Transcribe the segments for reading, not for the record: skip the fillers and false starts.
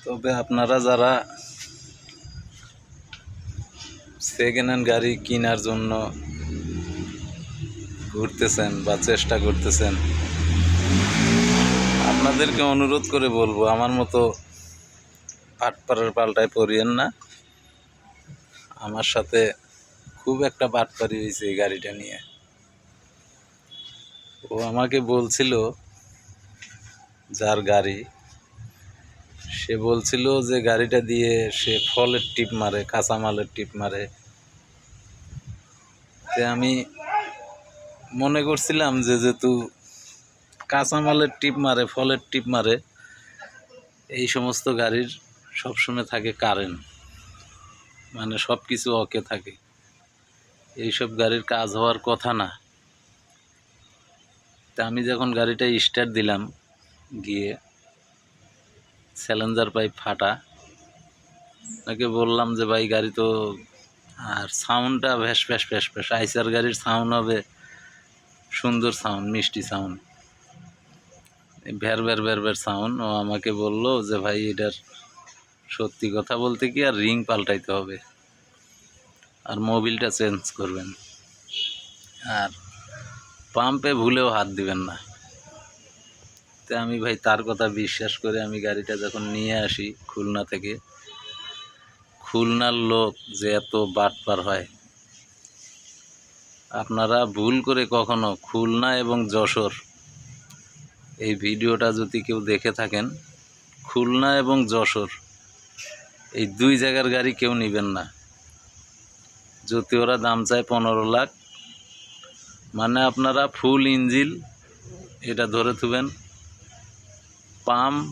তবে আপনারা যারা সেকেন্ড হ্যান্ড গাড়ি কেনার জন্য ঘুরতেছেন বা চেষ্টা করতেছেন, আপনাদেরকে অনুরোধ করে বলবো আমার মতো পাটপাড়ার পাল্টায় পড়িয়েন না। আমার সাথে খুব একটা বাটপারি হয়েছে এই গাড়িটা নিয়ে। ও আমাকে বলছিল, যার গাড়ি, সে বলছিল যে গাড়িটা দিয়ে সে ফলের টিপ মারে, কাঁচামালের টিপ মারে। তে আমি মনে করছিলাম যে যেহেতু কাঁচামালের টিপ মারে, ফলের টিপ মারে, এই সমস্ত গাড়ির সবসময় থাকে কারেন্ট, মানে সব কিছু ওকে থাকে, এইসব গাড়ির কাজ হওয়ার কথা না। তা আমি যখন গাড়িটা স্টার্ট দিলাম, গিয়ে স্যালেঞ্জার পাইপ ফাটা, তাকে বললাম যে ভাই গাড়ি তো, আর সাউন্ডটা ভ্যাস ভ্যাস ভ্যাস ভ্যাস, আইসার গাড়ির সাউন্ড হবে সুন্দর সাউন্ড, মিষ্টি সাউন্ড, ভ্যার ভ্যার ভ্যার ভ্যার সাউন্ড। ও আমাকে বললো যে ভাই এটার সত্যি কথা বলতে কি আর রিং পাল্টাইতে হবে, আর মোবিলটা চেঞ্জ করবেন, আর পাম্পে ভুলেও হাত দিবেন না। তো আমি ভাই তার কথা বিশ্বাস করে আমি গাড়িটা যখন নিয়ে আসি খুলনা থেকে, খুলনার লোক যে এত বাটপার হয়, আপনারা ভুল করে কখনো খুলনা এবং যশোর, এই ভিডিওটা যদি কেউ দেখে থাকেন, খুলনা এবং যশোর এই দুই জায়গার গাড়ি কেউ নেবেন না। যদি ওরা দাম চায় 15 লাখ, মানে আপনারা ফুল ইঞ্জিল এটা ধরে থুবেন, পাম্প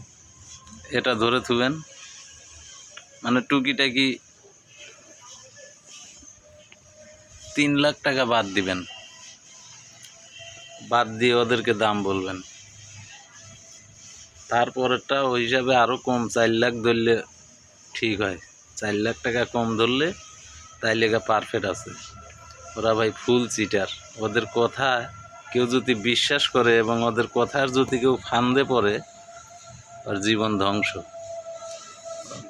এটা ধরে থুবেন, মানে টুকিটাকি 3 লাখ টাকা বাদ দিবেন, বাদ দিয়ে ওদেরকে দাম বলবেন। তারপরেরটা ওই হিসাবে আরও কম 4 লাখ ধরলে ঠিক হয়, 4 লাখ টাকা কম ধরলে তাইলে পারফেক্ট আছে। ওরা ভাই ফুল চিটার, ওদের কথা কেউ যদি বিশ্বাস করে এবং ওদের কথার যদি কেউ ফান্দে পড়ে, আর জীবন ধ্বংস।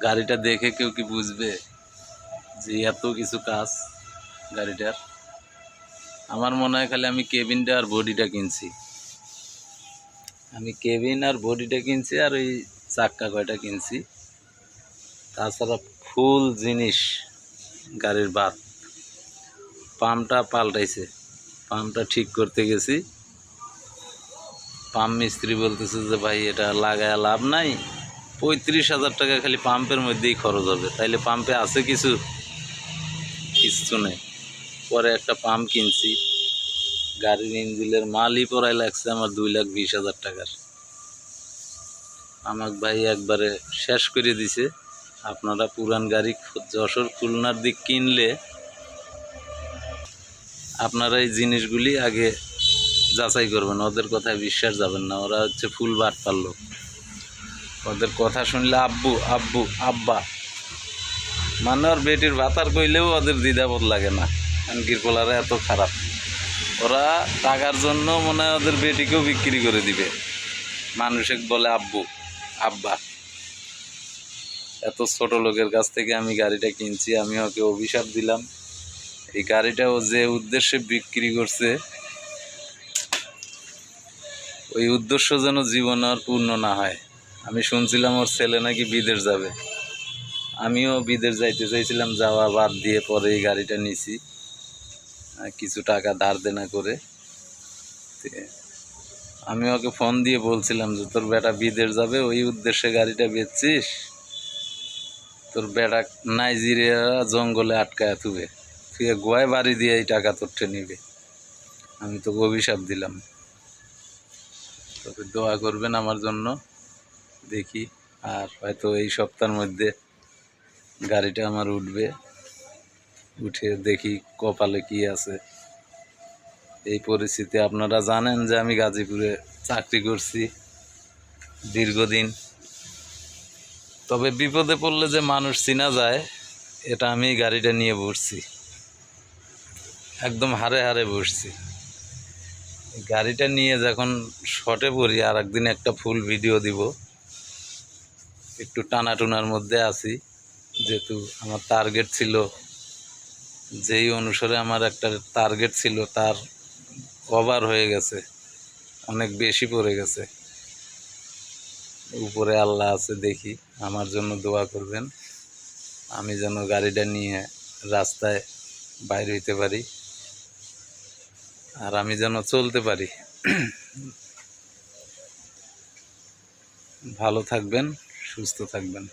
গাড়িটা দেখে কেউ কি বুঝবে যে এত কিছু কাজ গাড়িটার? আমার মনে হয় খালি আমি কেবিনটা আর বডিটা কিনছি, আমি কেবিন আর বডিটা কিনছি, আর ওই চাক্কা কয়টা কিনছি, তাছাড়া ফুল জিনিস গাড়ির বাদ। পাম্পটা পাল্টাইছে, পাম্পটা ঠিক করতে গেছি, পাম্প মিস্ত্রি বলতেছে যে ভাই এটা লাগায় লাভ নাই, 35,000 টাকা খালি পাম্পের মধ্যেই খরচ হবে, তাইলে পাম্পে আছে কিছু নেই। পরে একটা পাম্প কিনছি, গাড়ির ইঞ্জিনের মালই পড়াই লাগছে আমার 2,20,000 টাকার। আমাকে ভাই একবারে শেষ করে দিছে। আপনারা পুরান গাড়ি যশোর খুলনার দিক কিনলে আপনারা এই জিনিসগুলি আগে যাচাই করবেন, ওদের কথায় বিশ্বাস যাবেন না, ওরা হচ্ছে ফুল বাট পারলো। ওদের কথা শুনলে আব্বু আব্বু আব্বা, মানে ওর বেটির ভাতার কইলেও ওদের দ্বিধাবোধ লাগে না, কানকির পোলারা এত খারাপ। ওরা টাকার জন্য মনে হয় ওদের বেটিকেও বিক্রি করে দিবে, মানুষে বলে আব্বু আব্বা। এত ছোট লোকের কাছ থেকে আমি গাড়িটা কিনছি, আমি ওকে অভিশাপ দিলাম, এই গাড়িটা ও যে উদ্দেশ্যে বিক্রি করছে, ওই উদ্দেশ্য যেন জীবনে আর পূর্ণ না হয়। আমি শুনছিলাম ওর ছেলে নাকি বিদেশ যাবে, আমিও বিদেশ যাইতে চাইছিলাম, যাওয়া বাদ দিয়ে পরে এই গাড়িটা নিছি কিছু টাকা ধার দেনা করে। আমি ওকে ফোন দিয়ে বলছিলাম যে তোর বেটা বিদেশ যাবে, ওই উদ্দেশ্যে গাড়িটা বেচছিস, তোর বেটা নাইজেরিয়া জঙ্গলে আটকায় থুবে, তুই গোয়ায় বাড়ি দিয়ে এই টাকা তোরটে নিবে। আমি তোকে অভিশাপ দিলাম। তবে দোয়া করবেন আমার জন্য, দেখি আর হয়তো এই সপ্তাহের মধ্যে গাড়িটা আমার উঠবে, উঠে দেখি কপালে কি আছে। এই পরিস্থিতি আপনারা জানেন যে আমি গাজীপুরে চাকরি করছি দীর্ঘদিন, তবে বিপদে পড়লে যে মানুষ চিনা যায়, এটা আমি গাড়িটা নিয়ে বসছি, একদম হারে হারে বসছি। গাড়িটা নিয়ে যখন শর্টে পড়ি, আর একদিন একটা ফুল ভিডিও দিব, একটু টানাটুনার মধ্যে আছি, যেহেতু আমার টার্গেট ছিল, যেই অনুসারে আমার একটা টার্গেট ছিল তার ওভার হয়ে গেছে, অনেক বেশি পড়ে গেছে। উপরে আল্লাহ আছে, দেখি, আমার জন্য দোয়া করবেন, আমি যেন গাড়িটা নিয়ে রাস্তায় বাইর হইতে পারি, আর আমি যেন চলতে পারি। ভালো থাকবেন, সুস্থ থাকবেন।